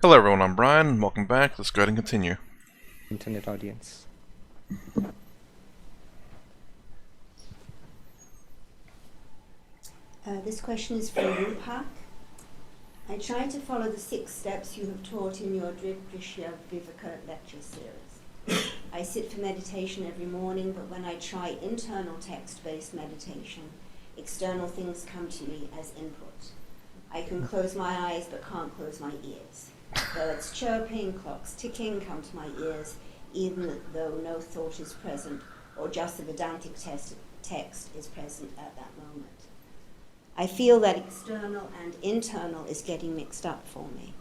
Hello everyone, I'm Brian. Welcome back. Let's go ahead and continue. Internet audience. This question is from Rupak. I try to follow the 6 steps you have taught in your Decription lecture series. I sit for meditation every morning, but when I try internal text-based meditation, external things come to me as input. I can close my eyes but can't close my ears. Birds chirping, clocks ticking come to my ears, even though no thought is present or just the Vedantic text is present at that moment. I feel that external and internal is getting mixed up for me.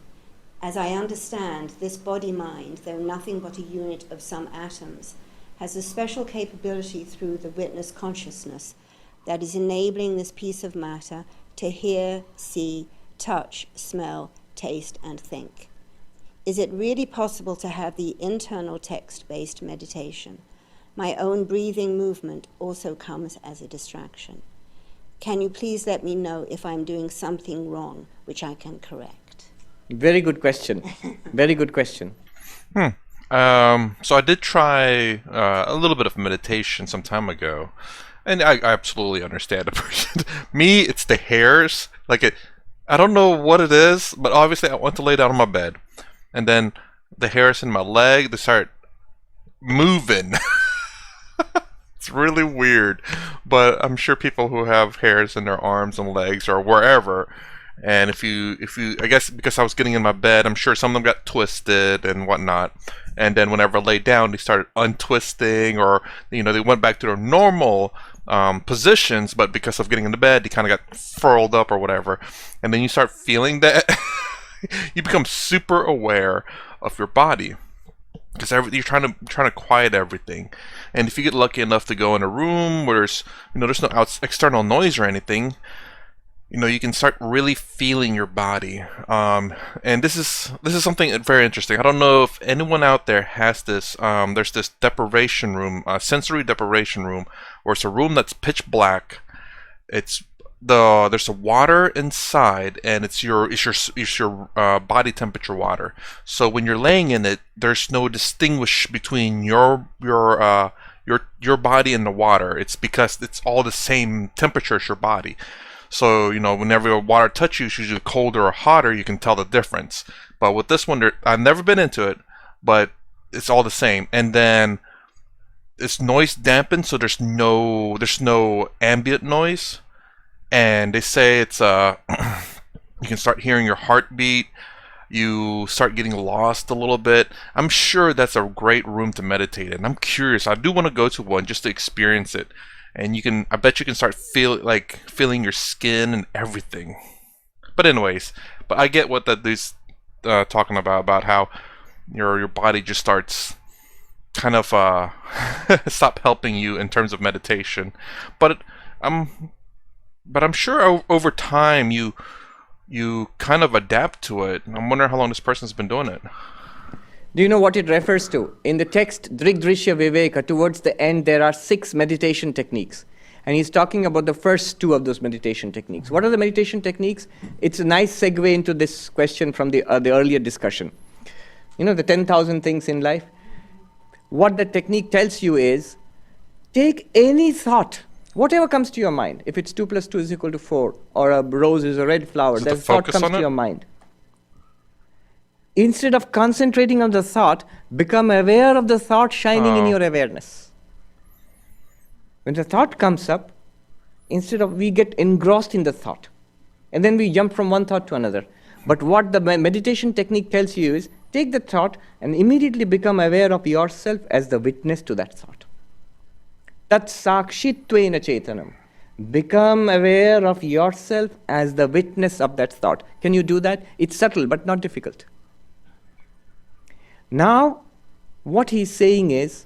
As I understand, this body-mind, though nothing but a unit of some atoms, has a special capability through the witness consciousness that is enabling this piece of matter to hear, see, touch, smell, taste, and think. Is it really possible to have the internal text-based meditation? My own breathing movement also comes as a distraction. Can you please let me know if I'm doing something wrong, which I can correct? Very good question. Very good question. So I did try a little bit of meditation some time ago, and I absolutely understand it. Me, it's the hairs. I don't know what it is, but obviously I want to lay down on my bed, and then the hairs in my leg, they start moving. It's really weird, but I'm sure people who have hairs in their arms and legs or wherever, and if you, I guess because I was getting in my bed, I'm sure some of them got twisted and whatnot, and then whenever I laid down, they started untwisting, or they went back to their normal positions, but because of getting into bed, they kind of got furled up or whatever, and then you start feeling that. You become super aware of your body, because you're trying to quiet everything, and if you get lucky enough to go in a room where there's no external noise or anything, you can start really feeling your body. And this is something very interesting. I don't know if anyone out there has this. There's this deprivation room, sensory deprivation room, where it's a room that's pitch black. There's a water inside, and it's your body temperature water. So when you're laying in it, there's no distinguish between your body and the water. It's because it's all the same temperature as your body. So whenever the water touches you, it's usually colder or hotter. You can tell the difference. But with this one, I've never been into it, but it's all the same. And then it's noise dampened, so there's no ambient noise. And they say it's you can start hearing your heartbeat. You start getting lost a little bit. I'm sure that's a great room to meditate in. I'm curious. I do want to go to one just to experience it. And I bet you can start feeling your skin and everything. But anyways, I get what that dude's talking about how your body just starts kind of stop helping you in terms of meditation. But I'm sure over time you kind of adapt to it. I'm wondering how long this person's been doing it. Do you know what it refers to? In the text Drigdrishya Viveka, towards the end, there are 6 meditation techniques. And he's talking about the first 2 of those meditation techniques. What are the meditation techniques? It's a nice segue into this question from the earlier discussion. The 10,000 things in life. What the technique tells you is, take any thought, whatever comes to your mind. If it's 2 plus 2 is equal to 4, or a rose is a red flower, that thought comes to your mind. Instead of concentrating on the thought, become aware of the thought shining in your awareness. When the thought comes up, we get engrossed in the thought. And then we jump from one thought to another. But what the meditation technique tells you is, take the thought and immediately become aware of yourself as the witness to that thought. Tat sakshittvena chetanam. Become aware of yourself as the witness of that thought. Can you do that? It's subtle but not difficult. Now, what he's saying is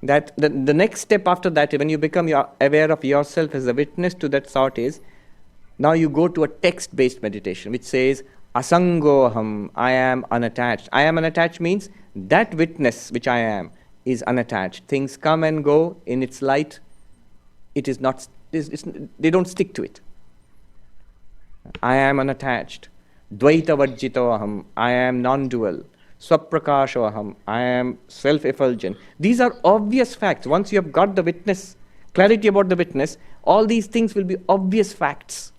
that the next step after that, when you become aware of yourself as a witness to that thought, is now you go to a text-based meditation, which says, Asangoham, I am unattached. I am unattached means that witness which I am is unattached. Things come and go in its light. It is not. They don't stick to it. I am unattached. Dvaita Vajjito Aham, I am non-dual. Swaprakasho Aham, I am self-effulgent. These are obvious facts. Once you have got the witness, clarity about the witness, all these things will be obvious facts.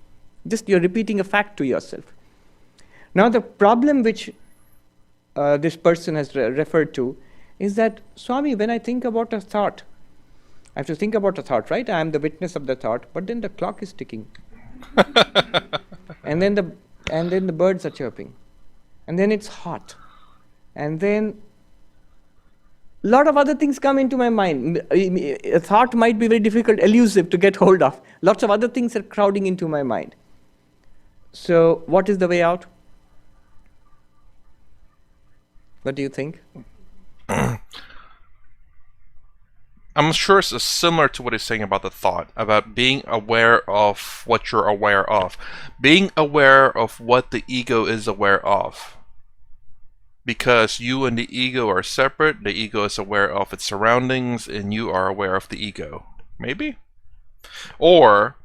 Just you're repeating a fact to yourself. Now the problem which this person has referred to is that, Swami, when I think about a thought, I have to think about a thought, right? I am the witness of the thought, but then the clock is ticking. and then the birds are chirping. And then it's hot. And then a lot of other things come into my mind. A thought might be very difficult, elusive to get hold of. Lots of other things are crowding into my mind. So what is the way out? What do you think? I'm sure it's similar to what he's saying about the thought, about being aware of what you're aware of. Being aware of what the ego is aware of. Because you and the ego are separate, the ego is aware of its surroundings, and you are aware of the ego. Maybe? Or,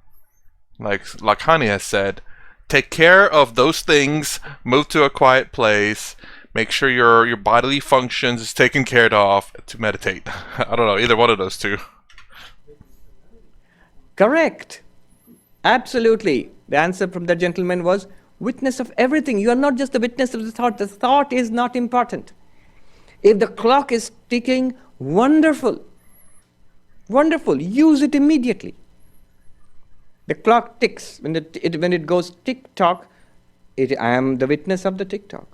like Lakhani has said, take care of those things, move to a quiet place, make sure your bodily functions is taken care of to meditate. I don't know, either one of those two. Correct. Absolutely. The answer from the gentleman was witness of everything. You are not just the witness of the thought. The thought is not important. If the clock is ticking, wonderful. Wonderful. Use it immediately. The clock ticks. When it goes tick-tock, I am the witness of the tick-tock.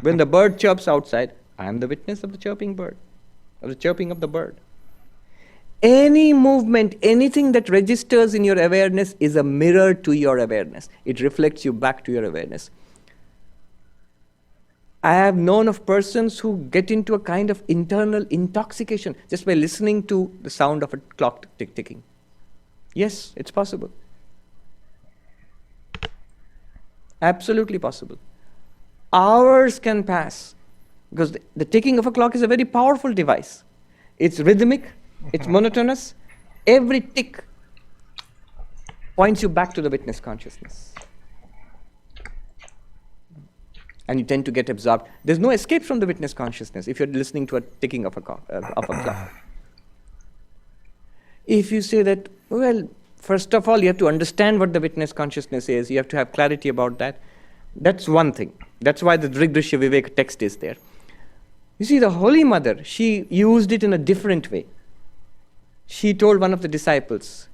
When the bird chirps outside, I am the witness of the chirping bird, of the chirping of the bird. Any movement, anything that registers in your awareness is a mirror to your awareness. It reflects you back to your awareness. I have known of persons who get into a kind of internal intoxication just by listening to the sound of a clock ticking. Yes, it's possible. Absolutely possible. Hours can pass because the ticking of a clock is a very powerful device. It's rhythmic, it's monotonous. Every tick points you back to the witness consciousness. And you tend to get absorbed. There's no escape from the witness consciousness if you're listening to a ticking of a clock. If you say that, well, first of all, you have to understand what the witness consciousness is. You have to have clarity about that. That's one thing. That's why the Drigdrishya Vivek text is there. You see, the Holy Mother, she used it in a different way. She told one of the disciples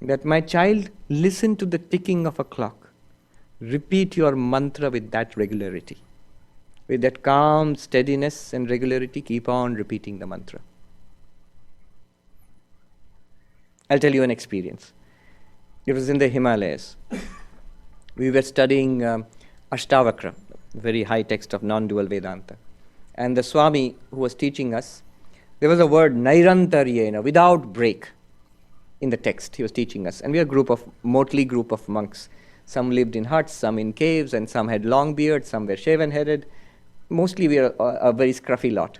that, my child, listen to the ticking of a clock. Repeat your mantra with that regularity. With that calm steadiness and regularity, keep on repeating the mantra. I'll tell you an experience. It was in the Himalayas. We were studying Ashtavakra, very high text of non-dual Vedanta. And the Swami who was teaching us, there was a word, Nairantaryena, without break, in the text he was teaching us. And we were a motley group of monks. Some lived in huts, some in caves, and some had long beards, some were shaven-headed. Mostly we were a very scruffy lot.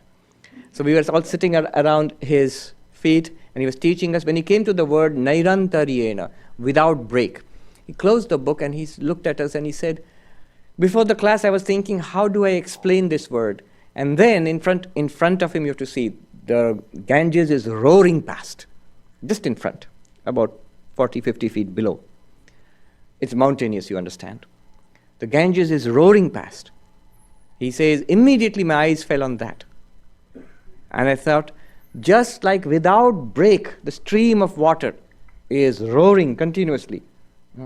So we were all sitting around his feet, and he was teaching us. When he came to the word Nairantaryena, without break, he closed the book and he looked at us and he said, before the class I was thinking, how do I explain this word? And then in front of him you have to see, the Ganges is roaring past, just in front, about 40, 50 feet below. It's mountainous, you understand. The Ganges is roaring past. He says, immediately my eyes fell on that. And I thought, just like without break, the stream of water is roaring continuously,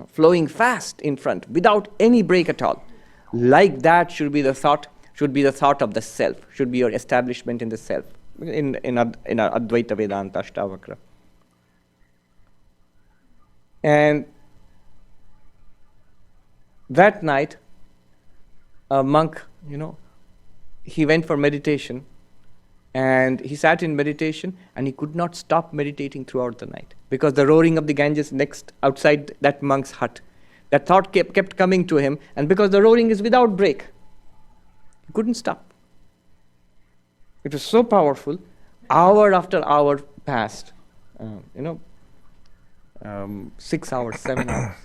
flowing fast in front, without any break at all. Like that should be the thought of the self, should be your establishment in the self, in Advaita Vedanta Ashtavakra. And that night, a monk, he went for meditation, and he sat in meditation, and he could not stop meditating throughout the night because the roaring of the Ganges next outside that monk's hut, that thought kept coming to him, and because the roaring is without break, he couldn't stop. It was so powerful. Hour after hour passed, 6 hours, 7 hours.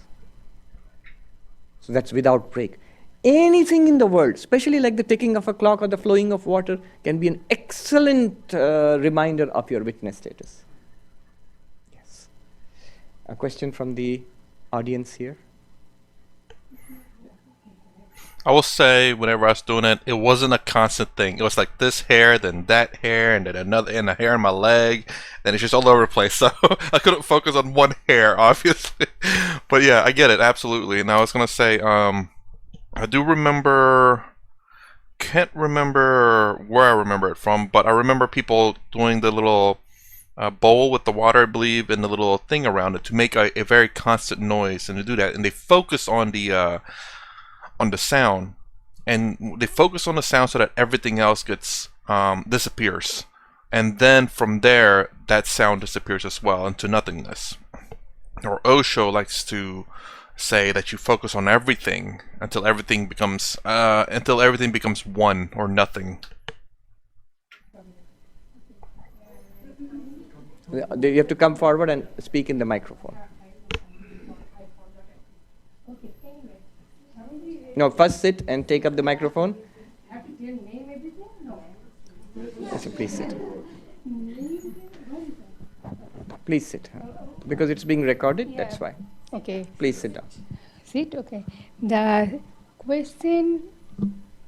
So that's without break. Anything in the world, especially like the ticking of a clock or the flowing of water, can be an excellent reminder of your witness status. Yes. A question from the audience here? I will say, whenever I was doing it, it wasn't a constant thing. It was like this hair, then that hair, and then another, and a hair in my leg. Then it's just all over the place. So I couldn't focus on one hair, obviously. But yeah, I get it, absolutely. And I was going to say, I do remember, can't remember where I remember it from, but I remember people doing the little bowl with the water, I believe, and the little thing around it to make a very constant noise, and to do that. And they focus on the sound, and they focus on the sound so that everything else gets disappears, and then from there that sound disappears as well into nothingness. Or Osho likes to say that you focus on everything until everything becomes one or nothing. You have to come forward and speak in the microphone. No, first sit and take up the microphone. Have to tell name everything? No. Yes, please sit. Please sit, because it's being recorded, Yeah. that's why. Okay. Please sit down. Sit, okay. The question,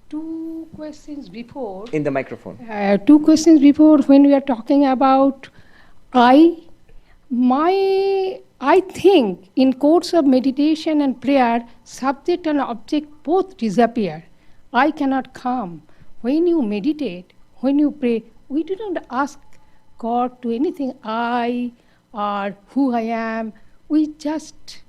2 questions before, In the microphone. 2 questions before, when we are talking about I think in course of meditation and prayer, subject and object both disappear. I cannot come. When you meditate, when you pray, we do not ask God to anything, I or who I am. We just,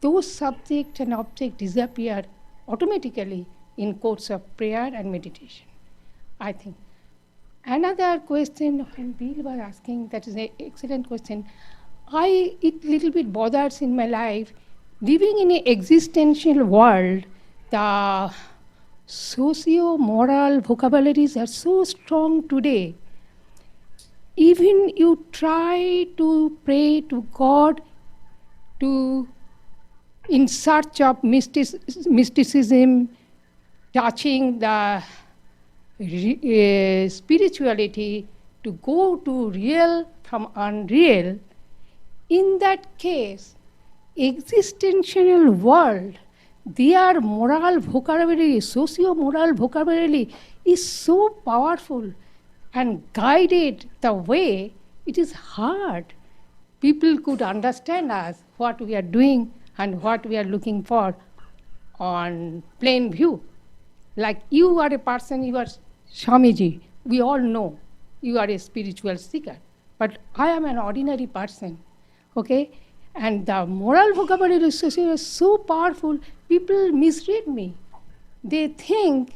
those subject and object disappear automatically in course of prayer and meditation, I think. Another question when Bill was asking, that is an excellent question. It little bit bothers in my life, living in an existential world, the socio-moral vocabularies are so strong today. Even you try to pray to God in search of mysticism, touching the spirituality, to go to real from unreal. In that case, existential world, their moral vocabulary, socio-moral vocabulary is so powerful and guided the way it is hard. People could understand us, what we are doing and what we are looking for on plain view. Like you are a person, you are Swamiji, we all know you are a spiritual seeker, but I am an ordinary person, okay? And the moral vocabulary association is so powerful, people misread me. They think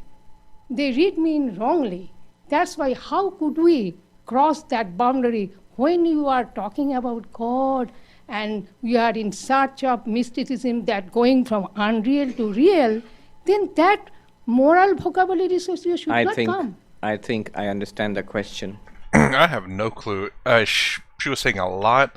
they read me in wrongly. That's why how could we cross that boundary when you are talking about God and we are in search of mysticism that going from unreal to real, then that moral vocabulary association should not come. I think I understand the question. I have no clue. She was saying a lot.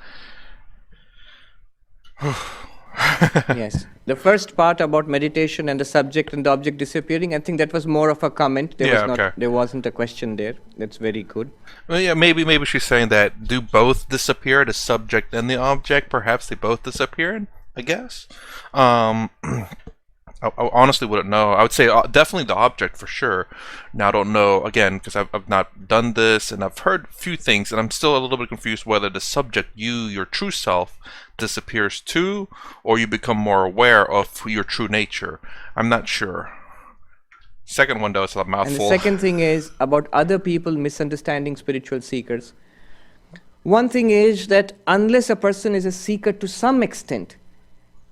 Yes. The first part about meditation and the subject and the object disappearing, I think that was more of a comment. There wasn't a question there. That's very good. Well, yeah, maybe she's saying that do both disappear, the subject and the object? Perhaps they both disappeared, I guess. I honestly wouldn't know. I would say definitely the object for sure. Now I don't know, again, because I've not done this and I've heard a few things and I'm still a little bit confused whether the subject, your true self, disappears too, or you become more aware of your true nature. I'm not sure. Second one though, it's a mouthful. And the second thing is about other people misunderstanding spiritual seekers. One thing is that unless a person is a seeker to some extent,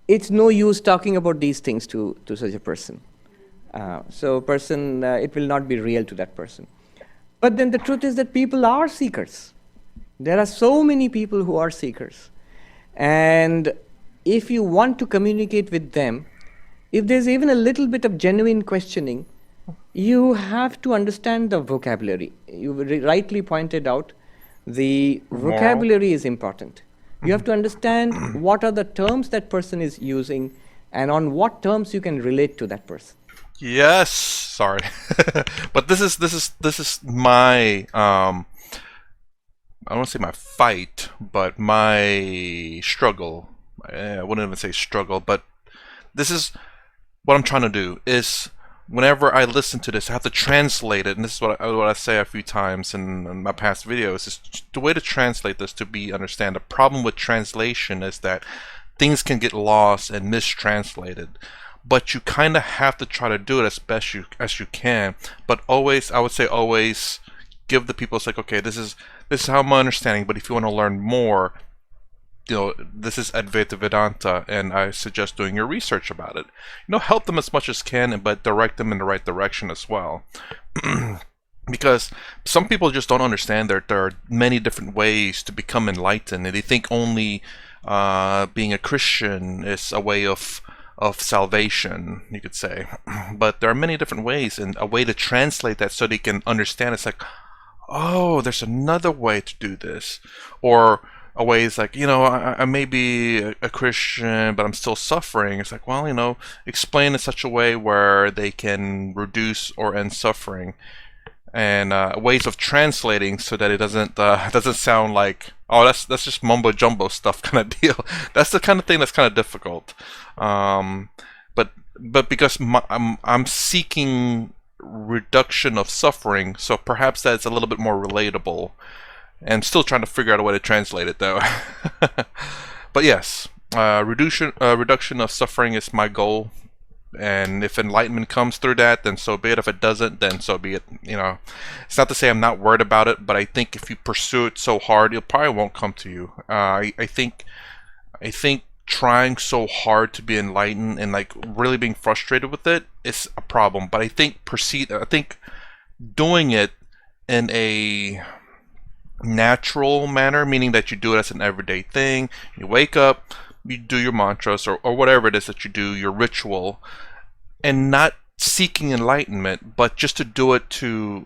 it's no use talking about these things to such a person. So person, it will not be real to that person. But then the truth is that people are seekers. There are so many people who are seekers. And if you want to communicate with them, if there's even a little bit of genuine questioning, you have to understand the vocabulary. You rightly pointed out the vocabulary is important. You have to understand what are the terms that person is using and on what terms you can relate to that person. Yes, sorry, but this is my I don't want to say my fight, but my struggle. I wouldn't even say struggle, but this is what I'm trying to do. Is whenever I listen to this, I have to translate it, and this is what I say a few times in my past videos. Is the way to translate this to be understand. The problem with translation is that things can get lost and mistranslated. But you kind of have to try to do it as best as you can. But always, I would say always give the people, it's like, okay, this is how my understanding, but if you want to learn more, this is Advaita Vedanta, and I suggest doing your research about it. Help them as much as can, but direct them in the right direction as well. Because some people just don't understand that there are many different ways to become enlightened, and they think only being a Christian is a way of salvation, you could say. But there are many different ways, and a way to translate that so they can understand. It's like, oh, there's another way to do this. Or a way is like, I may be a Christian, but I'm still suffering. It's like, well, explain in such a way where they can reduce or end suffering. And ways of translating so that it doesn't sound like, oh, that's just mumbo jumbo stuff kind of deal. That's the kind of thing that's kind of difficult. But because I'm seeking reduction of suffering, so perhaps that's a little bit more relatable. And still trying to figure out a way to translate it though. But yes, reduction of suffering is my goal. And if enlightenment comes through that, then so be it. If it doesn't, then so be it. It's not to say I'm not worried about it, but I think if you pursue it so hard, it probably won't come to you. I think trying so hard to be enlightened and like really being frustrated with it is a problem. But I think doing it in a natural manner, meaning that you do it as an everyday thing. You wake up, you do your mantras or whatever it is that you do, your ritual, and not seeking enlightenment, but just to do it to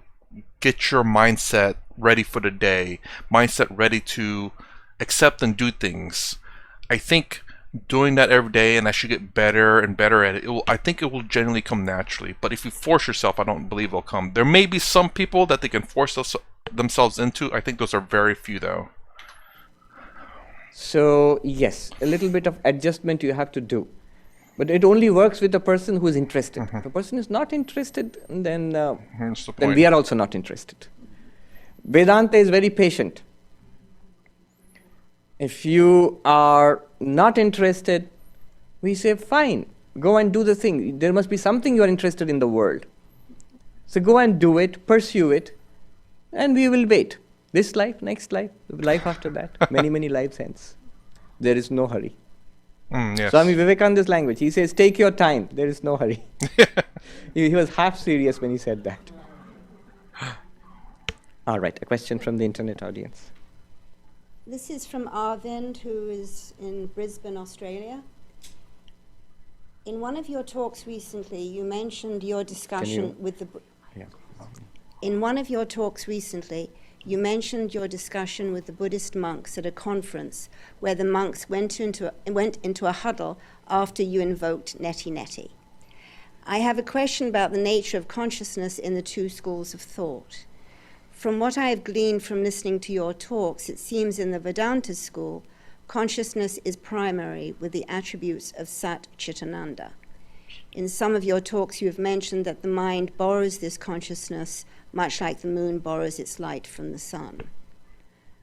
get your mindset ready for the day, mindset ready to accept and do things. I think doing that every day, and as you get better and better at it, I think it will generally come naturally. But if you force yourself, I don't believe it'll come. There may be some people that they can force themselves into. I think those are very few though. So yes, a little bit of adjustment you have to do, but it only works with the person who is interested. If the person is not interested, then we are also not interested. Vedanta is very patient. If you are not interested, we say fine, go and do the thing. There must be something you are interested in the world. So go and do it, pursue it, and we will wait. This life, next life, life after that, many lives hence. There is no hurry. Yes. Swami Vivekananda's language, he says, take your time, there is no hurry. He was half serious when he said that. All right, a question from the internet audience. This is from Arvind, who is in Brisbane, Australia. In one of your talks recently, you mentioned your discussion with the... Yeah. In one of your talks recently, you mentioned your discussion with the Buddhist monks at a conference where the monks went into a huddle after you invoked neti neti. I have a question about the nature of consciousness in the two schools of thought. From what I have gleaned from listening to your talks, it seems in the Vedanta school, consciousness is primary with the attributes of Sat Chitananda. In some of your talks, you have mentioned that the mind borrows this consciousness much like the moon borrows its light from the sun.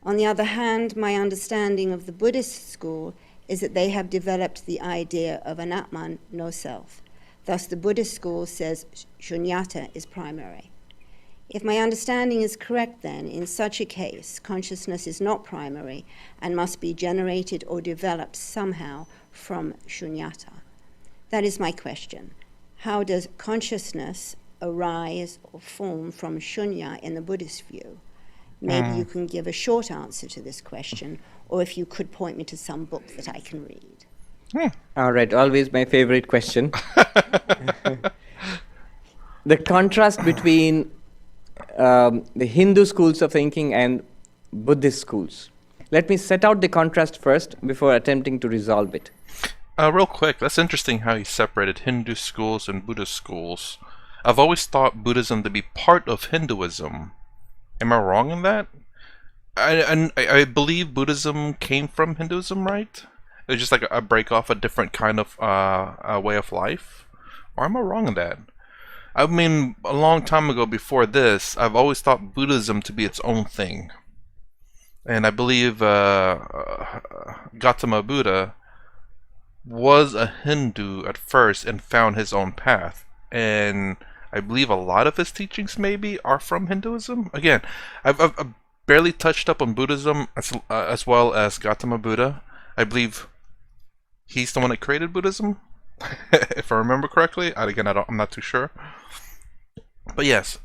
On the other hand, my understanding of the Buddhist school is that they have developed the idea of an Atman, no self. Thus, the Buddhist school says shunyata is primary. If my understanding is correct, then, in such a case, consciousness is not primary and must be generated or developed somehow from shunyata. That is my question. How does consciousness arise or form from shunya in the Buddhist view? Maybe you can give a short answer to this question, or if you could point me to some book that I can read. All right, always my favorite question. The contrast between the Hindu schools of thinking and Buddhist schools. Let me set out the contrast first before attempting to resolve it. Real quick, that's interesting how he separated Hindu schools and Buddhist schools. I've always thought Buddhism to be part of Hinduism. Am I wrong in that? I believe Buddhism came from Hinduism, right? It's just like a break off a different kind of way of life. Or am I wrong in that? I mean, a long time ago before this, I've always thought Buddhism to be its own thing. And I believe Gautama Buddha was a Hindu at first and found his own path. And I believe a lot of his teachings maybe are from Hinduism. Again, I've barely touched up on Buddhism as well as Gautama Buddha. I believe he's the one that created Buddhism, if I remember correctly. I'm not too sure. But yes,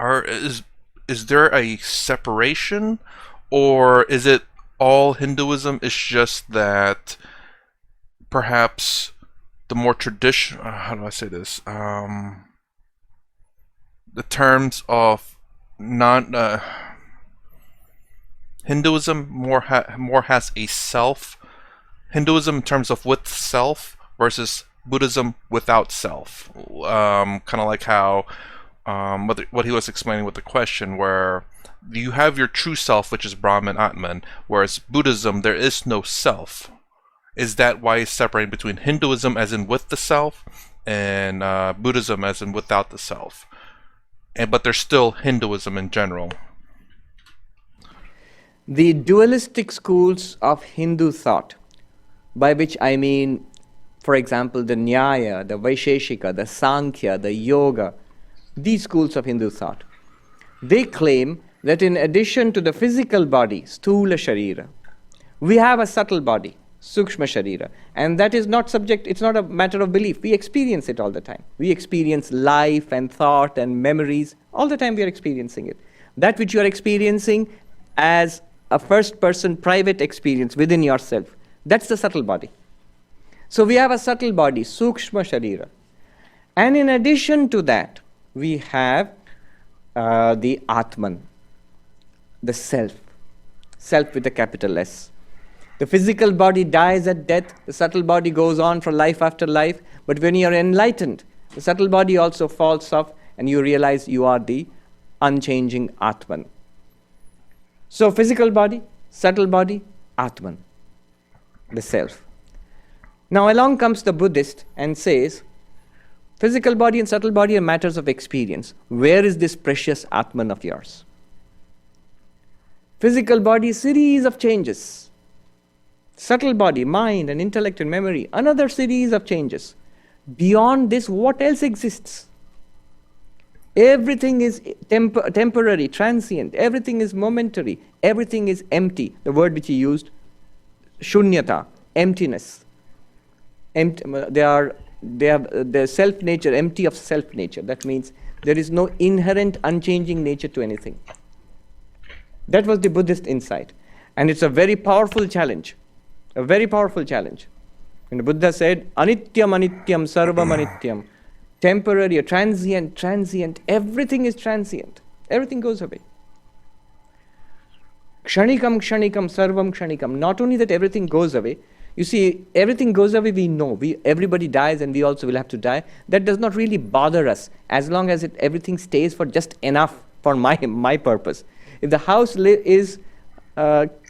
is there a separation, or is it all Hinduism? It's just that perhaps the more traditional, how do I say this? The terms of non Hinduism more has a self. Hinduism in terms of with self versus Buddhism without self. Kind of like how what he was explaining with the question, where you have your true self, which is Brahman, Atman, whereas Buddhism, there is no self. Is that why he's separating between Hinduism as in with the self and Buddhism as in without the self? But there's still Hinduism in general. The dualistic schools of Hindu thought, by which I mean, for example, the Nyaya, the Vaisheshika, the Sankhya, the Yoga, these schools of Hindu thought, they claim that in addition to the physical body, Sthula Sharira, we have a subtle body, Sukshma Sharira, and that is not subject, it's not a matter of belief. We experience it all the time. We experience life and thought and memories. All the time we are experiencing it. That which you are experiencing as a first-person private experience within yourself, that's the subtle body. So we have a subtle body, Sukshma Sharira. And in addition to that, we have the Atman, the self with a capital S. The physical body dies at death, the subtle body goes on for life after life, but when you are enlightened, the subtle body also falls off and you realize you are the unchanging Atman. So physical body, subtle body, Atman, the self. Now along comes the Buddhist and says, physical body and subtle body are matters of experience. Where is this precious Atman of yours? Physical body, series of changes. Subtle body, mind and intellect and memory, another series of changes. Beyond this, what else exists? Everything is temporary, transient. Everything is momentary. Everything is empty. The word which he used, shunyata, emptiness. They have their self-nature, empty of self-nature. That means there is no inherent, unchanging nature to anything. That was the Buddhist insight. And it's a very powerful challenge. A very powerful challenge. When the Buddha said, anityam anityam sarvam anityam, temporary, transient, everything is transient. Everything goes away. Kshanikam sarvam kshanikam. Not only that everything goes away, you see, everything goes away, we know. Everybody dies and we also will have to die. That does not really bother us as long as everything stays for just enough for my purpose. If the house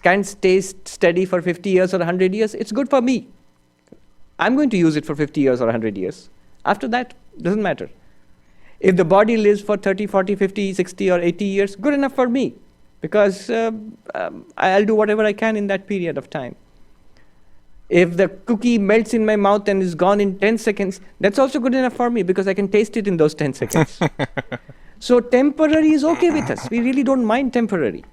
can stay steady for 50 years or 100 years, it's good for me. I'm going to use it for 50 years or 100 years. After that, doesn't matter. If the body lives for 30, 40, 50, 60 or 80 years, good enough for me. Because I'll do whatever I can in that period of time. If the cookie melts in my mouth and is gone in 10 seconds, that's also good enough for me because I can taste it in those 10 seconds. So temporary is okay with us. We really don't mind temporary.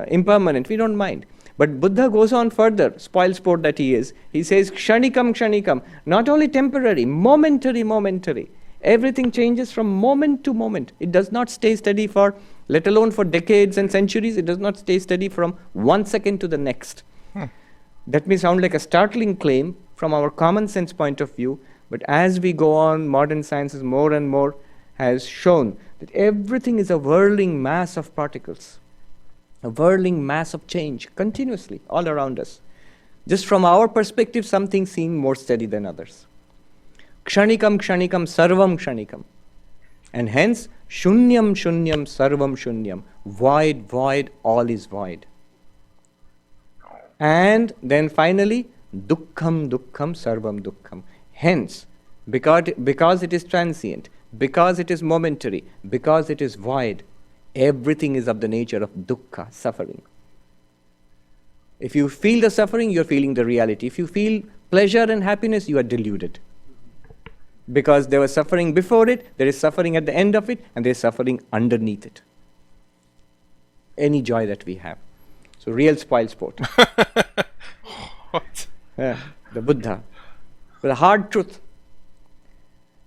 Impermanent, we don't mind. But Buddha goes on further, spoilsport that he is. He says, kshanikam, not only temporary, momentary. Everything changes from moment to moment. It does not stay steady for, let alone for decades and centuries, it does not stay steady from 1 second to the next. That may sound like a startling claim from our common sense point of view, but as we go on, modern sciences more and more has shown that everything is a whirling mass of particles. A whirling mass of change continuously all around us. Just from our perspective, some things seem more steady than others. Kshanikam kshanikam sarvam kshanikam. And hence, shunyam shunyam sarvam shunyam. Void, void, all is void. And then finally, dukkham dukkham sarvam dukkham. Hence, because it is transient, because it is momentary, because it is void, everything is of the nature of dukkha, suffering. If you feel the suffering, you are feeling the reality. If you feel pleasure and happiness, you are deluded. Because there was suffering before it, there is suffering at the end of it, and there is suffering underneath it. Any joy that we have. So real spoil sport. What? Yeah, the Buddha. But the hard truth.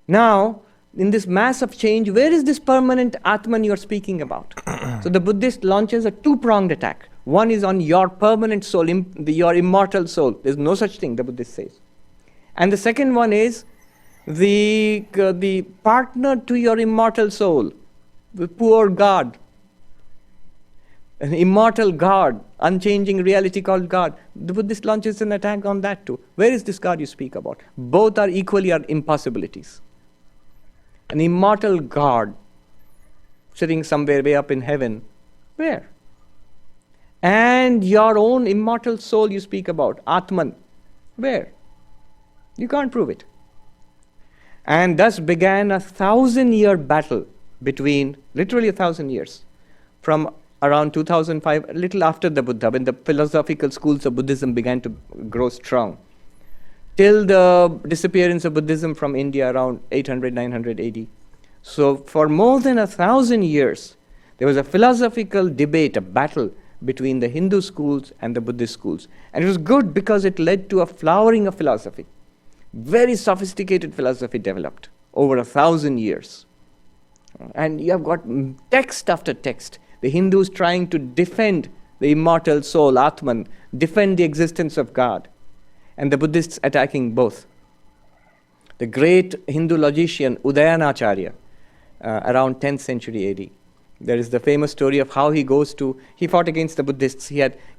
Now, in this mass of change, where is this permanent Atman you are speaking about? So the Buddhist launches a two-pronged attack. One is on your permanent soul, your immortal soul. There's no such thing, the Buddhist says. And the second one is the partner to your immortal soul, the poor God, an immortal God, unchanging reality called God. The Buddhist launches an attack on that too. Where is this God you speak about? Both are equally impossibilities. An immortal God sitting somewhere way up in heaven. Where? And your own immortal soul you speak about, Atman. Where? You can't prove it. And thus began a 1,000-year battle between, literally 1,000 years, from around 2005, a little after the Buddha, when the philosophical schools of Buddhism began to grow strong, till the disappearance of Buddhism from India around 800, 900 AD. So for more than 1,000 years, there was a philosophical debate, a battle between the Hindu schools and the Buddhist schools. And it was good because it led to a flowering of philosophy. Very sophisticated philosophy developed over 1,000 years. And you have got text after text. The Hindus trying to defend the immortal soul, Atman, defend the existence of God. And the Buddhists attacking both. The great Hindu logician Udayanacharya, around 10th century AD. There is the famous story of how he fought against the Buddhists. He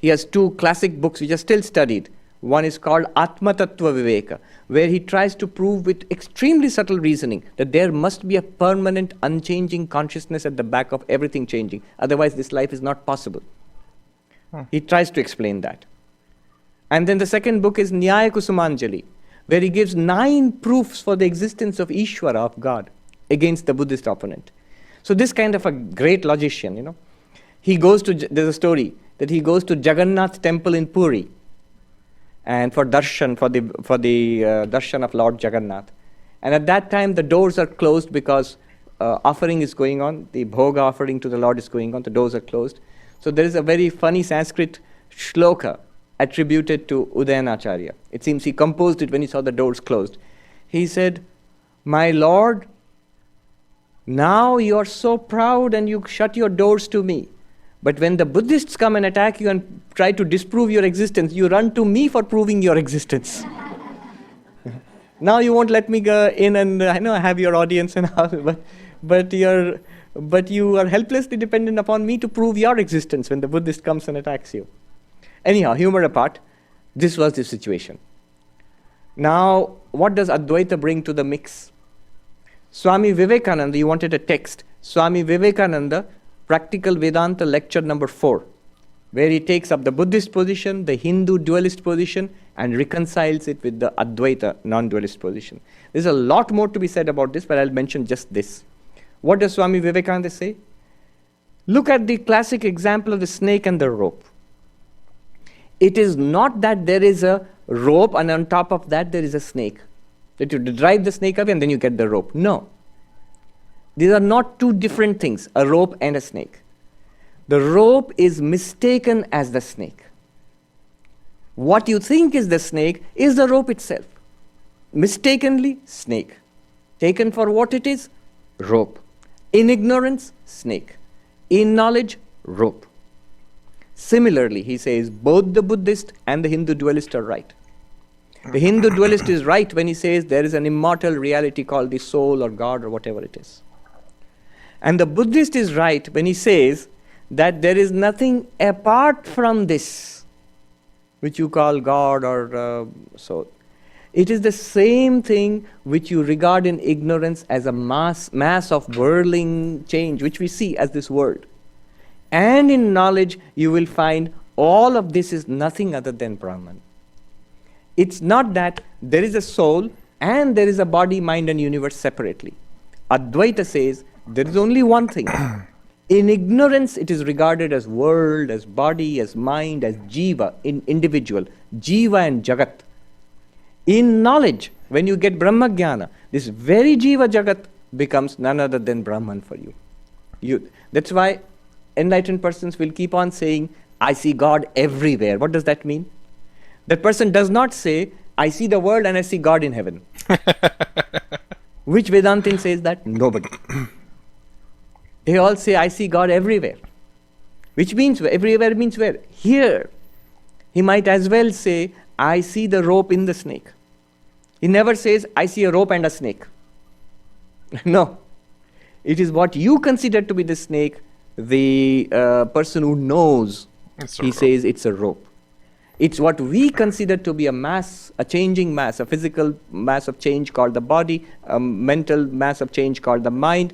has two classic books which are still studied. One is called Atma Tattva Viveka, where he tries to prove with extremely subtle reasoning that there must be a permanent, unchanging consciousness at the back of everything changing. Otherwise, this life is not possible. He tries to explain that. And then the second book is Nyaya Kusumanjali, where he gives 9 proofs for the existence of Ishvara, of God, against the Buddhist opponent. So this kind of a great logician, there's a story that he goes to Jagannath temple in Puri, and for darshan, for the darshan of Lord Jagannath. And at that time, the doors are closed because offering is going on. The bhoga offering to the Lord is going on. The doors are closed. So there is a very funny Sanskrit shloka attributed to Udayanacharya. It seems he composed it when he saw the doors closed. He said, "My Lord, now you are so proud and you shut your doors to me. But when the Buddhists come and attack you and try to disprove your existence, you run to me for proving your existence." Now you won't let me go in and have your audience and all, but you are helplessly dependent upon me to prove your existence when the Buddhist comes and attacks you. Anyhow, humor apart, this was the situation. Now, what does Advaita bring to the mix? Swami Vivekananda, you wanted a text. Swami Vivekananda, Practical Vedanta lecture number 4, where he takes up the Buddhist position, the Hindu dualist position, and reconciles it with the Advaita non-dualist position. There's a lot more to be said about this, but I'll mention just this. What does Swami Vivekananda say? Look at the classic example of the snake and the rope. It is not that there is a rope and on top of that there is a snake. That you drive the snake away and then you get the rope. No. These are not two different things, a rope and a snake. The rope is mistaken as the snake. What you think is the snake is the rope itself. Mistakenly, snake. Taken for what it is, rope. In ignorance, snake. In knowledge, rope. Similarly, he says, both the Buddhist and the Hindu dualist are right. The Hindu dualist is right when he says there is an immortal reality called the soul or God or whatever it is. And the Buddhist is right when he says that there is nothing apart from this which you call God or so. It is the same thing which you regard in ignorance as a mass of whirling change, which we see as this world. And in knowledge, you will find all of this is nothing other than Brahman. It's not that there is a soul and there is a body, mind, and universe separately. Advaita says there is only one thing. In ignorance, it is regarded as world, as body, as mind, as jiva, individual, jiva and jagat. In knowledge, when you get Brahma Jnana, this very jiva jagat becomes none other than Brahman for you. That's why enlightened persons will keep on saying, I see God everywhere. What does that mean? That person does not say, I see the world and I see God in heaven. Which Vedantin says that? Nobody. They all say, I see God everywhere. Which means, everywhere means where? Here. He might as well say, I see the rope in the snake. He never says, I see a rope and a snake. No. It is what you consider to be the snake, the person who knows, he says it's a rope. It's what we consider to be a mass, a changing mass, a physical mass of change called the body, a mental mass of change called the mind.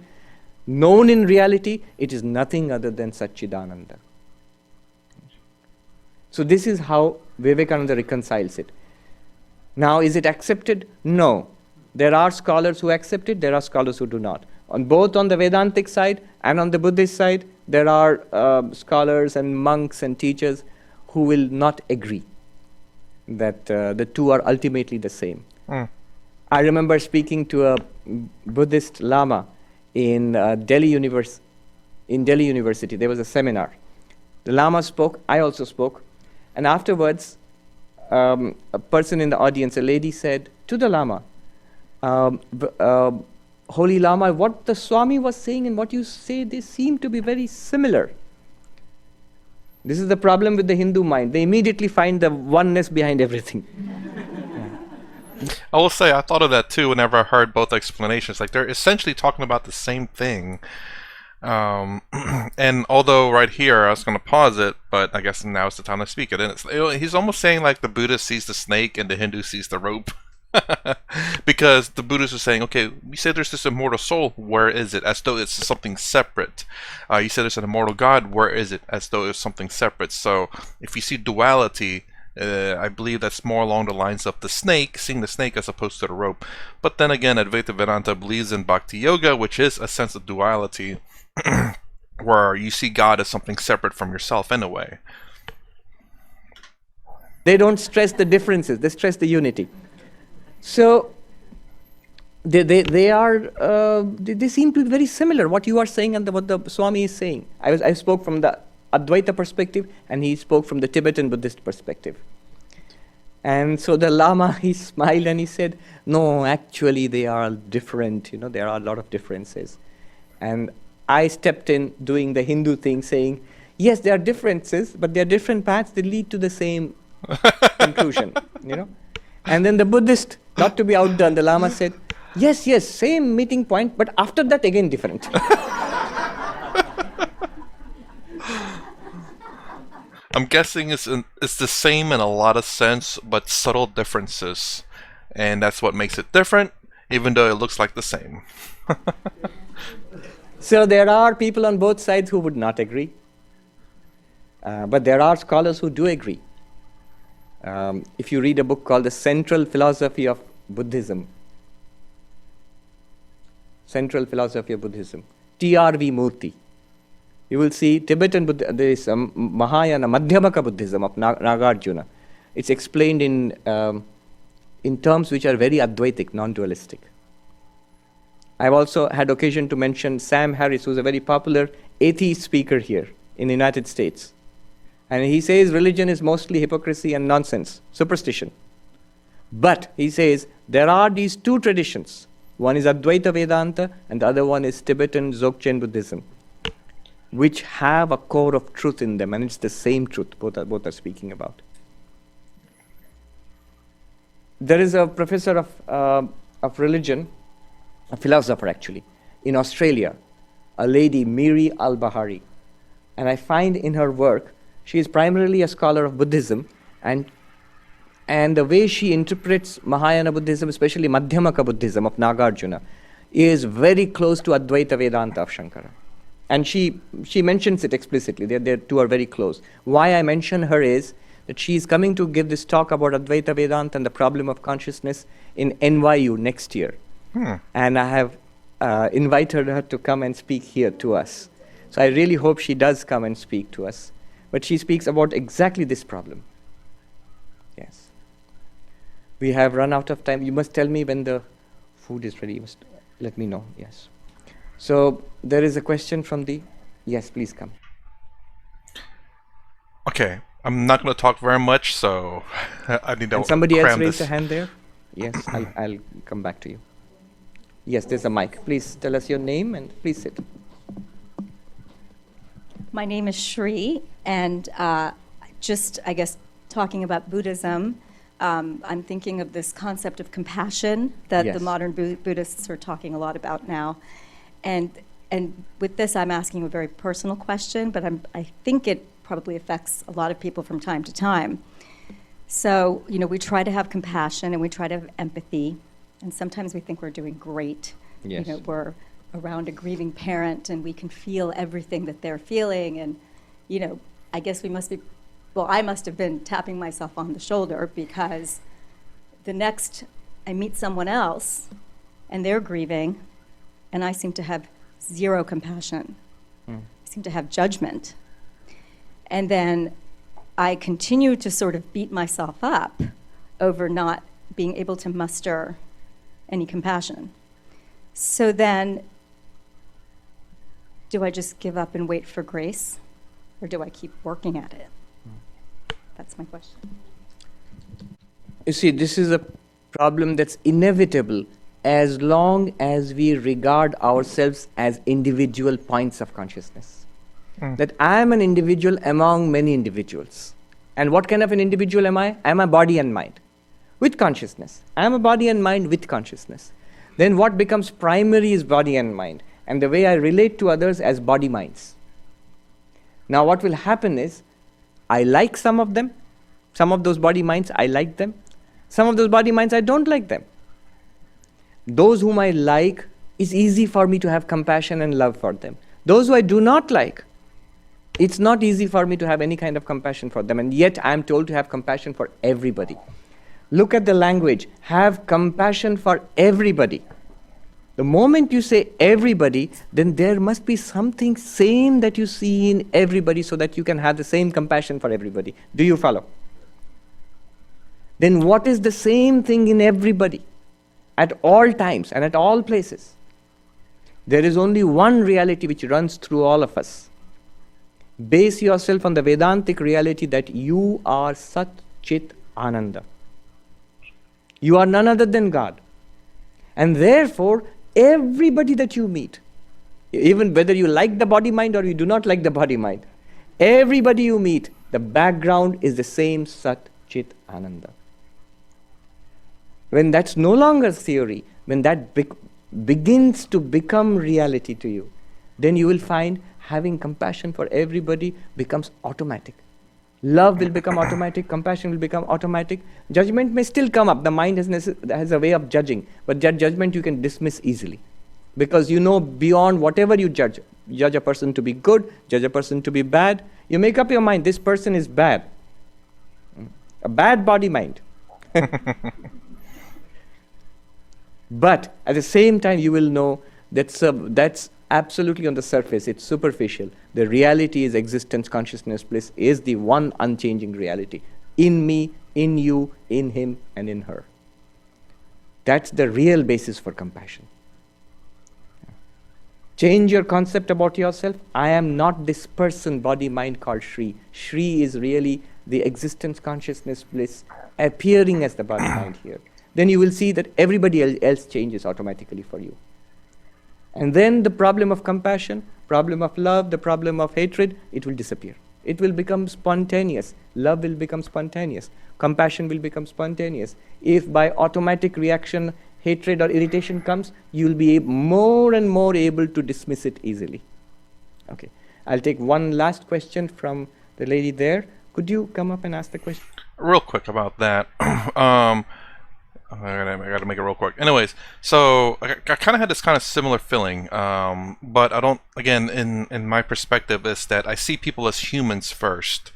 Known in reality, it is nothing other than Satchidananda. So this is how Vivekananda reconciles it. Now, is it accepted? No. There are scholars who accept it, there are scholars who do not. Both on the Vedantic side and on the Buddhist side, there are scholars and monks and teachers who will not agree that the two are ultimately the same. I remember speaking to a Buddhist Lama in Delhi University. There was a seminar. The Lama spoke, I also spoke, and afterwards, a person in the audience, a lady, said to the Lama, Holy Lama, what the Swami was saying and what you say, they seem to be very similar. This is the problem with the Hindu mind. They immediately find the oneness behind everything. I will say, I thought of that too whenever I heard both explanations. Like, they're essentially talking about the same thing. And although right here, I was going to pause it, but I guess now is the time to speak it. And he's almost saying like the Buddhist sees the snake and the Hindu sees the rope. Because the Buddhists are saying, okay, we say there's this immortal soul, where is it? As though it's something separate. You said there's an immortal God, where is it? As though it's something separate. So if you see duality, I believe that's more along the lines of the snake, seeing the snake as opposed to the rope. But then again, Advaita Vedanta believes in Bhakti Yoga, which is a sense of duality, where you see God as something separate from yourself in a way. They don't stress the differences, they stress the unity. So they seem to be very similar, what you are saying and what the Swami is saying. I spoke from the Advaita perspective and he spoke from the Tibetan Buddhist perspective. And so the Lama, he smiled and he said, no, actually they are different, there are a lot of differences. And I stepped in doing the Hindu thing saying, yes, there are differences, but there are different paths that lead to the same conclusion, And then the Buddhist, not to be outdone, the Lama said, yes, same meeting point, but after that again different. I'm guessing it's the same in a lot of sense, but subtle differences. And that's what makes it different, even though it looks like the same. So there are people on both sides who would not agree. But there are scholars who do agree. If you read a book called The Central Philosophy of Buddhism, T.R.V. Murthy, you will see Tibetan Buddhism, there is Mahayana, Madhyamaka Buddhism of Nagarjuna. It's explained in terms which are very Advaitic, non-dualistic. I've also had occasion to mention Sam Harris, who's a very popular atheist speaker here in the United States. And he says religion is mostly hypocrisy and nonsense, superstition. But he says there are these two traditions. One is Advaita Vedanta and the other one is Tibetan Dzogchen Buddhism, which have a core of truth in them, and it's the same truth both are speaking about. There is a professor of religion, a philosopher actually, in Australia, a lady, Miri Al-Bahari. And I find in her work, she is primarily a scholar of Buddhism, and And the way she interprets Mahayana Buddhism, especially Madhyamaka Buddhism of Nagarjuna, is very close to Advaita Vedanta of Shankara. And she mentions it explicitly. They two are very close. Why I mention her is that she is coming to give this talk about Advaita Vedanta and the problem of consciousness in NYU next year. And I have invited her to come and speak here to us. So I really hope she does come and speak to us. But she speaks about exactly this problem. Yes. We have run out of time. You must tell me when the food is ready. You must let me know. Yes. So there is a question from the... Yes, please come. Okay, I'm not going to talk very much, so I need to And somebody else cram raised this. a hand there? Yes, I'll come back to you. Yes, there's a mic. Please tell us your name and please sit. My name is Shri, and just, I guess, talking about Buddhism, I'm thinking of this concept of compassion that Yes. the modern Buddhists are talking a lot about now. And with this, I'm asking a very personal question, but I think it probably affects a lot of people from time to time. So, we try to have compassion and we try to have empathy, and sometimes we think we're doing great. Yes. We're around a grieving parent and we can feel everything that they're feeling, and I guess I must have been tapping myself on the shoulder, because the next I meet someone else and they're grieving and I seem to have zero compassion. I seem to have judgment. And then I continue to sort of beat myself up over not being able to muster any compassion. So then, do I just give up and wait for grace, or do I keep working at it? That's my question. You see, this is a problem that's inevitable as long as we regard ourselves as individual points of consciousness. That I am an individual among many individuals. And what kind of an individual am I? I am a body and mind with consciousness. I am a body and mind with consciousness. Then what becomes primary is body and mind, and the way I relate to others as body minds. Now what will happen is, I like some of them, some of those body minds, I like them. Some of those body minds, I don't like them. Those whom I like, it's easy for me to have compassion and love for them. Those who I do not like, it's not easy for me to have any kind of compassion for them, and yet I am told to have compassion for everybody. Look at the language, have compassion for everybody. The moment you say everybody, then there must be something same that you see in everybody so that you can have the same compassion for everybody. Do you follow? Then what is the same thing in everybody at all times and at all places? There is only one reality which runs through all of us. Base yourself on the Vedantic reality that you are Sat Chit Ananda. You are none other than God. And therefore, everybody that you meet, even whether you like the body mind or you do not like the body mind, everybody you meet, the background is the same Sat Chit Ananda. When that's no longer theory, when that begins to become reality to you, then you will find having compassion for everybody becomes automatic. Love will become automatic, compassion will become automatic. Judgment may still come up. The mind has a way of judging, but that judgment you can dismiss easily. Because you know beyond whatever you judge a person to be good, judge a person to be bad, you make up your mind, this person is bad. A bad body mind. But at the same time you will know that's absolutely on the surface, it's superficial. The reality is existence, consciousness, bliss is the one unchanging reality. In me, in you, in him, and in her. That's the real basis for compassion. Change your concept about yourself. I am not this person, body, mind called Shri. Shri is really the existence, consciousness, bliss appearing as the body, mind here. Then you will see that everybody else changes automatically for you. And then the problem of compassion, problem of love, the problem of hatred, it will disappear. It will become spontaneous. Love will become spontaneous. Compassion will become spontaneous. If by automatic reaction, hatred or irritation comes, you will be more and more able to dismiss it easily. Okay. I'll take one last question from the lady there. Could you come up and ask the question? real quick about that. I gotta make it real quick. Anyways, so I kind of had this kind of similar feeling, but I don't. Again, in my perspective, is that I see people as humans first.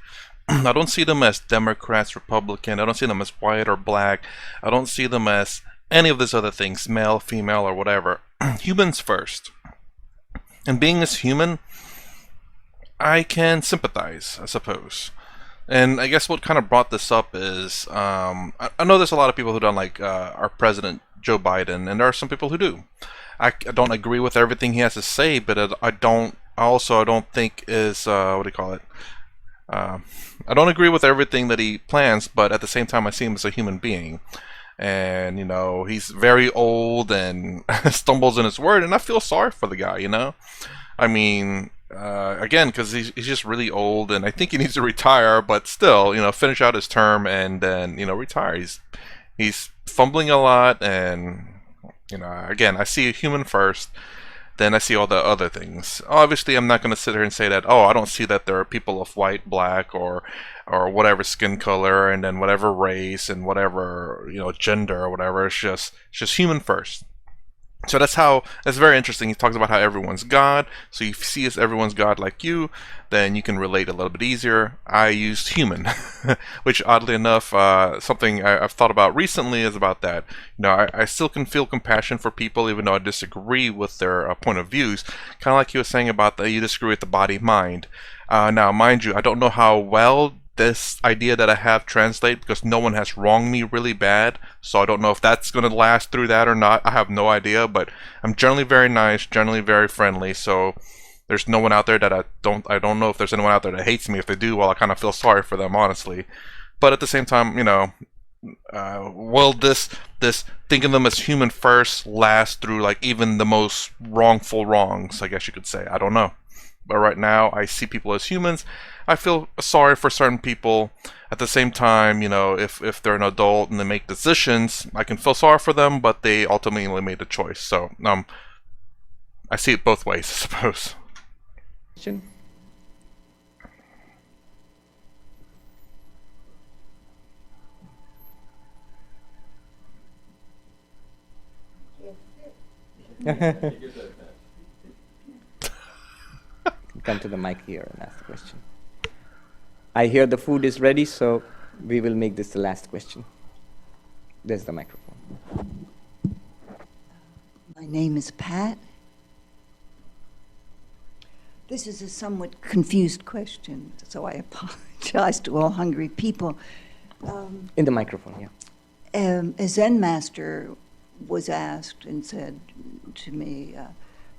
I don't see them as Democrats, Republican. I don't see them as white or black. I don't see them as any of these other things, male, female, or whatever. Humans first. And being as human, I can sympathize, I suppose. And I guess what kind of brought this up is I know there's a lot of people who don't like our president, Joe Biden, and there are some people who do. I don't agree with everything he has to say, but I don't. I don't think is what do you call it? I don't agree with everything that he plans, but at the same time, I see him as a human being. And, you know, he's very old and stumbles in his word, and I feel sorry for the guy, you know? I mean, again, because he's just really old, and I think he needs to retire, but still, you know, finish out his term and then, you know, retire. He's fumbling a lot, and, you know, again, I see a human first. Then I see all the other things. Obviously, I'm not going to sit here and say that, oh, I don't see that there are people of white, black, or whatever skin color, and then whatever race, and whatever, you know, gender, or whatever. It's just human first. So that's very interesting. He talks about how everyone's God. So you see as everyone's God like you, then you can relate a little bit easier. I used human, which oddly enough, something I've thought about recently is about that. You know, I still can feel compassion for people even though I disagree with their point of views. Kind of like you were saying about that you disagree with the body-mind. Now, mind you, I don't know how well this idea that I have translate because no one has wronged me really bad, so I don't know if that's going to last through that or not. I have no idea, but I'm generally very nice, generally very friendly, so there's no one out there that I don't know if there's anyone out there that hates me. If they do, well, I kind of feel sorry for them, honestly. But at the same time, you know, will this thinking them as human first last through like even the most wrongful wrongs, I guess you could say. I don't know. But right now, I see people as humans. I feel sorry for certain people. At the same time, you know, if they're an adult and they make decisions, I can feel sorry for them, but they ultimately made a choice. So, I see it both ways, I suppose. Question? Come to the mic here and ask the question. I hear the food is ready, so we will make this the last question. There's the microphone. My name is Pat. This is a somewhat confused question, so I apologize to all hungry people. In the microphone, yeah. A Zen master was asked and said to me,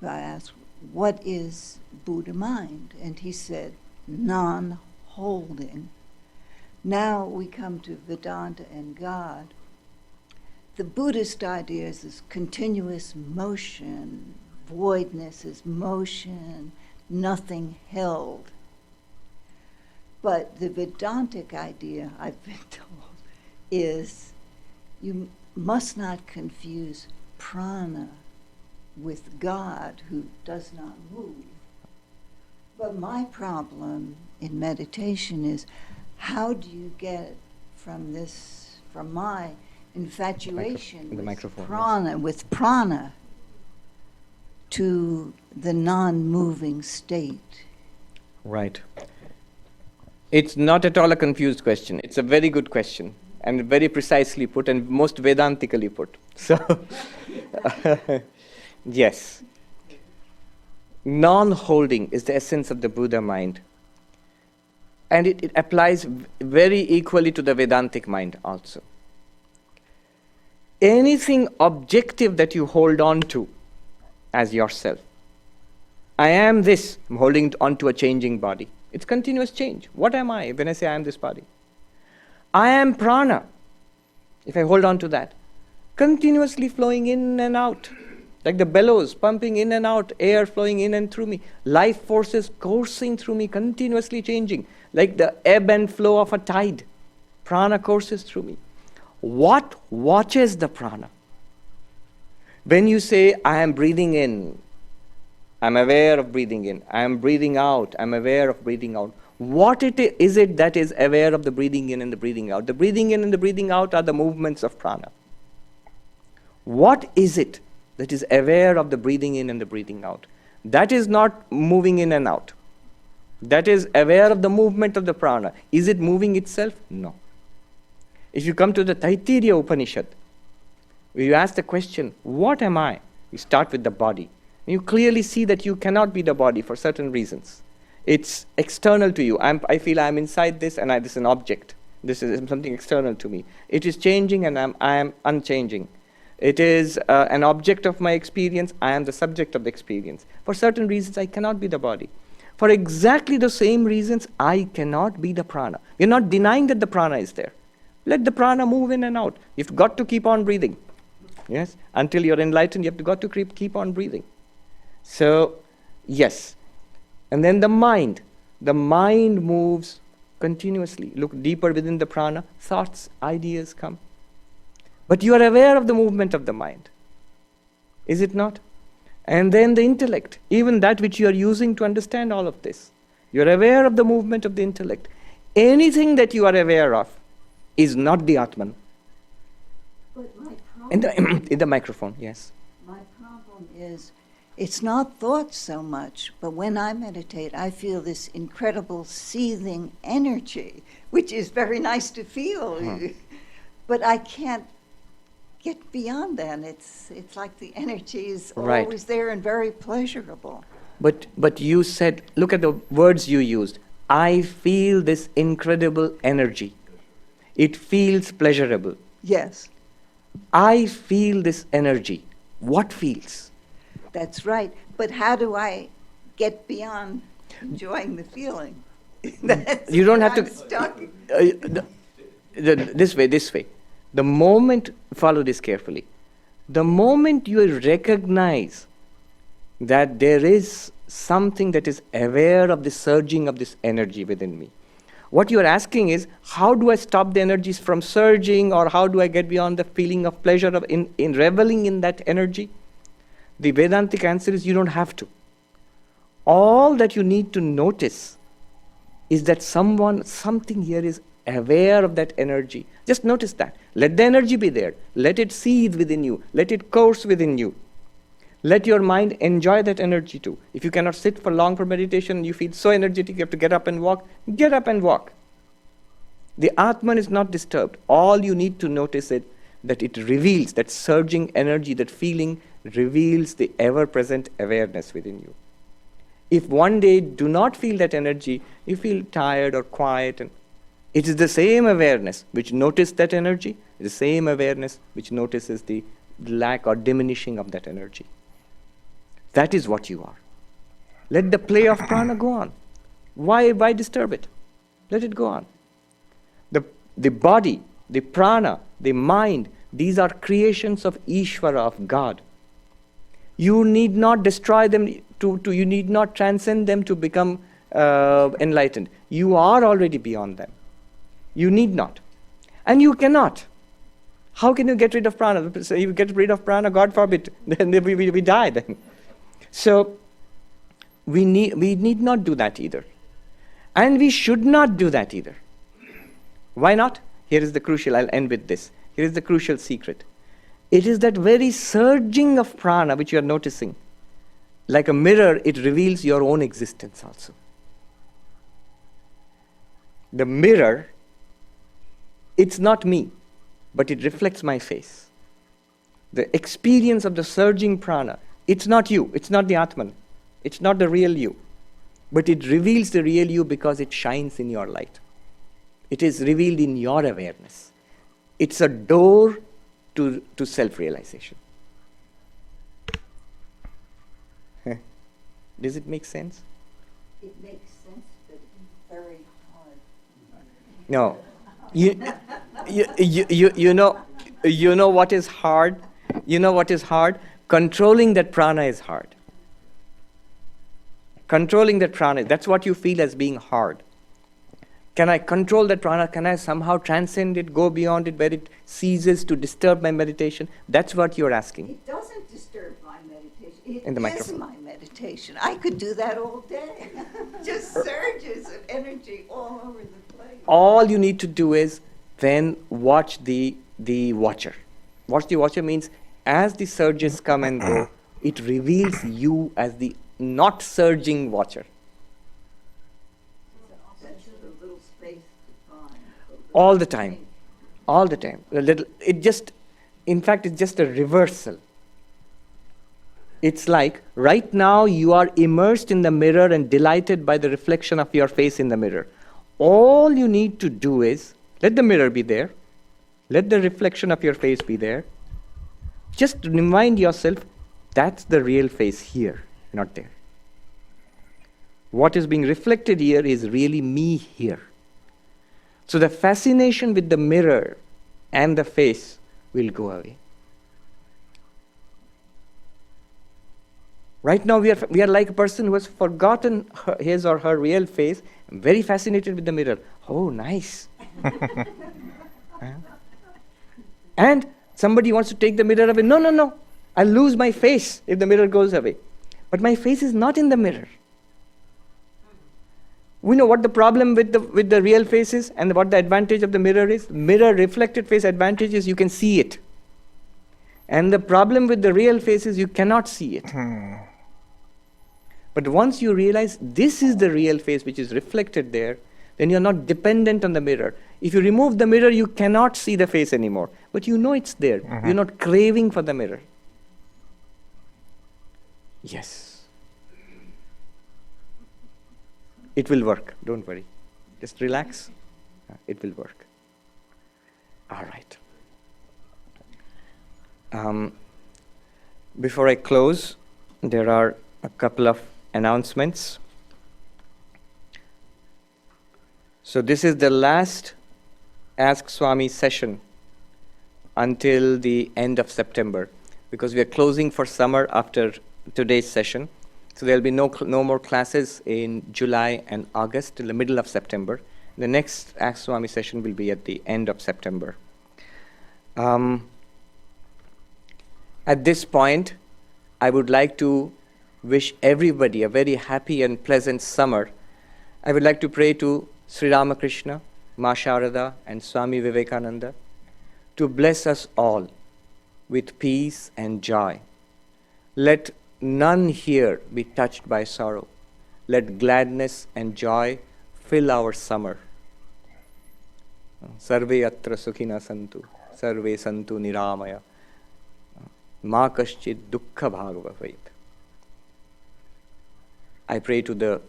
I asked, what is Buddha mind? And he said, non-holding. Now we come to Vedanta and God. The Buddhist idea is this continuous motion, voidness is motion, nothing held. But the Vedantic idea, I've been told, is you must not confuse prana with God who does not move. But my problem in meditation is how do you get from my infatuation with prana to the non-moving state? Right. It's not at all a confused question. It's a very good question and very precisely put and most Vedantically put. So, yes. Non-holding is the essence of the Buddha mind. And it applies very equally to the Vedantic mind also. Anything objective that you hold on to as yourself. I am this, I'm holding on to a changing body. It's continuous change. What am I when I say I am this body? I am prana, if I hold on to that. Continuously flowing in and out, like the bellows pumping in and out, air flowing in and through me, life forces coursing through me, continuously changing, like the ebb and flow of a tide. Prana courses through me. What watches the prana? When you say, I am breathing in, I'm aware of breathing in, I am breathing out, I'm aware of breathing out. What is it that is aware of the breathing in and the breathing out? The breathing in and the breathing out are the movements of prana. What is it that is aware of the breathing in and the breathing out? That is not moving in and out. That is aware of the movement of the prana. Is it moving itself? No. If you come to the Taittiriya Upanishad, where you ask the question, what am I? You start with the body. You clearly see that you cannot be the body for certain reasons. It's external to you. I feel I'm inside this and this is an object. This is something external to me. It is changing and I am unchanging. It is an object of my experience. I am the subject of the experience. For certain reasons, I cannot be the body. For exactly the same reasons, I cannot be the prana. We're not denying that the prana is there. Let the prana move in and out. You've got to keep on breathing. Yes? Until you're enlightened, you have got to keep on breathing. So, yes. And then the mind. The mind moves continuously. Look deeper within the prana. Thoughts, ideas come. But you are aware of the movement of the mind. Is it not? And then the intellect, even that which you are using to understand all of this. You are aware of the movement of the intellect. Anything that you are aware of is not the Atman. But my problem, In the microphone, yes. my problem is, it's not thought so much, but when I meditate, I feel this incredible seething energy, which is very nice to feel. But I can't get beyond that. It's like the energy is Right. always there and very pleasurable. But you said, look at the words you used. I feel this incredible energy. It feels pleasurable. Yes, I feel this energy. What feels? that's right. But how do I get beyond enjoying the feeling? That's You don't where have to- I'm stuck. This way. The moment, follow this carefully, the moment you recognize that there is something that is aware of the surging of this energy within me, what you are asking is, how do I stop the energies from surging, or how do I get beyond the feeling of pleasure of in reveling in that energy? The Vedantic answer is you don't have to. All that you need to notice is that something here is aware of that energy. Just notice that. Let the energy be there. Let it seethe within you. Let it course within you. Let your mind enjoy that energy too. If you cannot sit for long for meditation, you feel so energetic, you have to get up and walk, get up and walk. The Atman is not disturbed. All you need to notice is that it reveals, that surging energy, that feeling reveals the ever-present awareness within you. If one day do not feel that energy, you feel tired or quiet, and it is the same awareness which notices that energy, the same awareness which notices the lack or diminishing of that energy. That is what you are. Let the play of prana go on. Why disturb it? Let it go on. The body, the prana, the mind, these are creations of Ishvara, of God. You need not destroy them, you need not transcend them to become enlightened. You are already beyond them. You need not. And you cannot. How can you get rid of prana? So you get rid of prana, God forbid, then we die then. So we need not do that either. And we should not do that either. Why not? Here is the crucial, I'll end with this. Here is the crucial secret. It is that very surging of prana which you are noticing. Like a mirror, it reveals your own existence also. The mirror, it's not me, but it reflects my face. The experience of the surging prana, it's not you, it's not the Atman, it's not the real you, but it reveals the real you because it shines in your light. It is revealed in your awareness. It's a door to self-realization. Does it make sense? It makes sense, but it's very hard. No. You know what is hard? You know what is hard? Controlling that prana is hard. Controlling that prana, that's what you feel as being hard. Can I control that prana? Can I somehow transcend it, go beyond it, where it ceases to disturb my meditation? That's what you're asking. It doesn't disturb my meditation. It In the is microphone. my meditation. I could do that all day. Just surges of energy all over the place. All you need to do is then watch the watcher. Watch the watcher means as the surges come and go, it reveals you as the not surging watcher. That's just a little space to find. All the time. All the time. In fact, it's just a reversal. It's like right now you are immersed in the mirror and delighted by the reflection of your face in the mirror. All you need to do is let the mirror be there. Let the reflection of your face be there. Just remind yourself that's the real face here, not there. What is being reflected here is really me here. So the fascination with the mirror and the face will go away. Right now we are like a person who has forgotten his or her real face, very fascinated with the mirror. Oh, nice. And somebody wants to take the mirror away. No. I'll lose my face if the mirror goes away. But my face is not in the mirror. We know what the problem with the real face is and what the advantage of the mirror is. Mirror reflected face advantage is you can see it. And the problem with the real face is you cannot see it. But once you realize this is the real face which is reflected there, then you're not dependent on the mirror. If you remove the mirror, you cannot see the face anymore. But you know it's there. You're not craving for the mirror. Yes. It will work. Don't worry. Just relax. It will work. All right. Before I close, there are a couple of announcements. So this is the last Ask Swami session until the end of September, because we are closing for summer after today's session. So there will be no more classes in July and August till the middle of September. The next Ask Swami session will be at the end of September. At this point, I would like to wish everybody a very happy and pleasant summer. I would like to pray to Sri Ramakrishna, Ma Sharada, and Swami Vivekananda to bless us all with peace and joy. Let none here be touched by sorrow. Let gladness and joy fill our summer. Sarve atra sukhina santu, sarve santu niramaya, ma kaschid dukkha bhagavavait. I pray to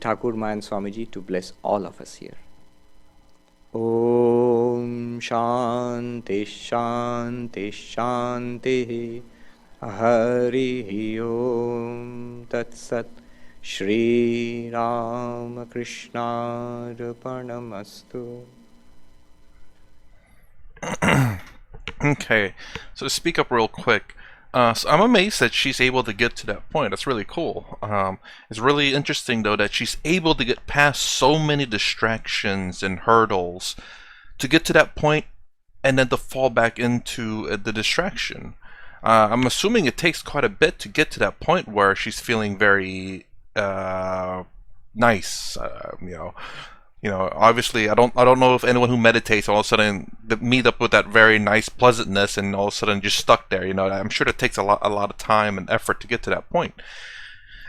Thakur Mayan Swamiji to bless all of us here. Om Shanti Shanti Shanti Hari Om Tat Sat Shri Ramakrishna Arpanamastu. Okay, so to speak up real quick, so I'm amazed that she's able to get to that point. That's really cool. It's really interesting, though, that she's able to get past so many distractions and hurdles to get to that point and then to fall back into the distraction. I'm assuming it takes quite a bit to get to that point where she's feeling very nice, obviously, I don't know if anyone who meditates all of a sudden meet up with that very nice pleasantness and all of a sudden just stuck there. I'm sure it takes a lot of time and effort to get to that point.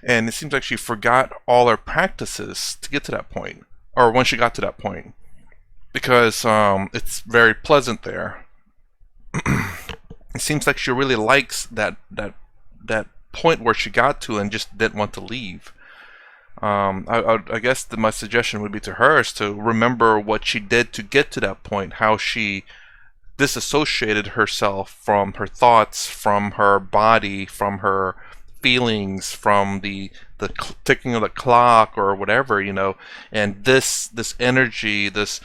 And it seems like she forgot all her practices to get to that point, or when she got to that point, because it's very pleasant there. It seems like she really likes that point where she got to and just didn't want to leave. I guess my suggestion would be to her is to remember what she did to get to that point, how she disassociated herself from her thoughts, from her body, from her feelings, from the ticking of the clock or whatever, and this energy, this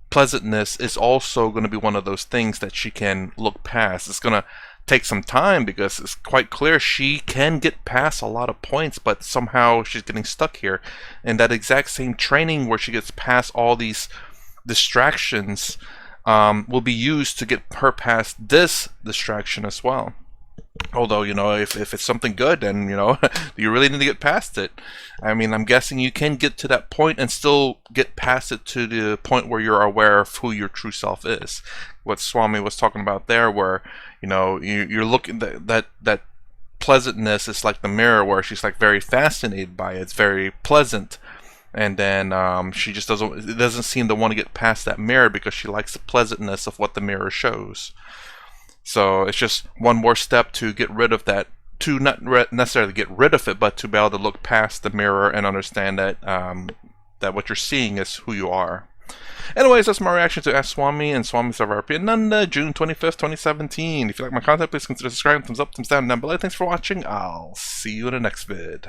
pleasantness is also going to be one of those things that she can look past. It's going to take some time because it's quite clear she can get past a lot of points, but somehow she's getting stuck here. And that exact same training where she gets past all these distractions will be used to get her past this distraction as well. Although, if it's something good, then, you really need to get past it. I mean, I'm guessing you can get to that point and still get past it to the point where you're aware of who your true self is. What Swami was talking about there, where, you're looking, that pleasantness is like the mirror, where she's like very fascinated by it. It's very pleasant. And then she just doesn't seem to want to get past that mirror because she likes the pleasantness of what the mirror shows. So it's just one more step to get rid of that, to not necessarily get rid of it, but to be able to look past the mirror and understand that that what you're seeing is who you are. Anyways, that's my reaction to Ask Swami and Swami Sarvarpiyananda, June 25th, 2017. If you like my content, please consider subscribing, thumbs up, thumbs down below. Thanks for watching. I'll see you in the next vid.